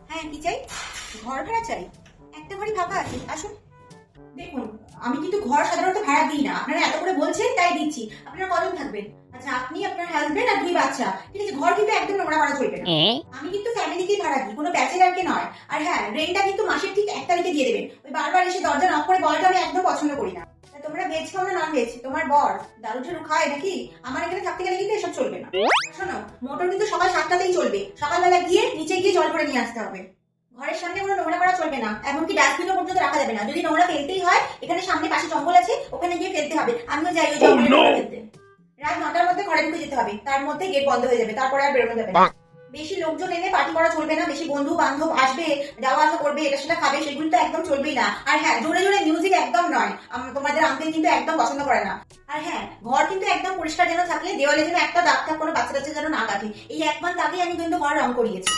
হ্যাঁ, কি চাই? ঘর ভাড়া চাই। একটা ঘরই ফাঁকা আছে, আসুন। দেখুন, আমি কিন্তু ঘর সাধারণত ভাড়া দিই না। আপনারা এত করে বলছেন তাই দিচ্ছি। আপনারা কজন থাকবেন? আচ্ছা, আপনি, আপনার হাজবেন্ড আর 2 বাচ্চা। ঠিক আছে, ঘর কিন্তু একদম নোংরা করা চলবে না। আমি কিন্তু ফ্যামিলিকেই ভাড়া দিই, কোনো ব্যাচেলারকে নয়। আর হ্যাঁ, রেন্টটা কিন্তু মাসের ঠিক 1 তারিখে দিয়ে দেবেন। ওই বারবার এসে দরজা নক করে বলাটা আমি একদম পছন্দ করি না। তা তোমরা ভেজ খাও না নন ভেজ? তোমার বর দারু ঝাড়ু খায় নাকি? আমার এখানে থাকতে গেলে কিন্তু এসব চলবে না। শোনো, মোটর কিন্তু সকাল 7টাতেই চলবে। সকালবেলা গিয়ে নিচে গিয়ে জল ভরে নিয়ে আসতে হবে। ঘরের সামনে কোনো নোংরা করা চলবে না, এমনকি ডাস্টবিনও পর্যন্ত রাখা যাবে না। যদি নোংরা ফেলতেই হয়, এখানে সামনে পাশে জঙ্গল আছে, ওখানে গিয়ে ফেলতে হবে। আমিও যাই ওই জঙ্গলে নোংরা ফেলতে। রাত 9টার মধ্যে ঘরে ঢুকে যেতে হবে, তার মধ্যে গেট বন্ধ হয়ে যাবে, তারপরে আর বেরোনো যাবে না। বেশি লোকজন এনে পার্টি করা চলবে না, বেশি বন্ধু বান্ধব আসবে, যাওয়া আসা করবে, এটা সেটা খাবে, সেগুলো তো একদম চলবেই না। আর হ্যাঁ, জোরে জোরে মিউজিক একদম নয়, তোমাদের আঙ্কেল কিন্তু একদম পছন্দ করে না। আর হ্যাঁ, ঘর কিন্তু একদম পরিষ্কার যেন থাকে, দেওয়ালে যেন একটা দাগ টাগ কোনো বাচ্চা কাচ্চা যেন না কাটে। এই একবার তাকেই আমি কিন্তু ঘর রং করিয়েছি।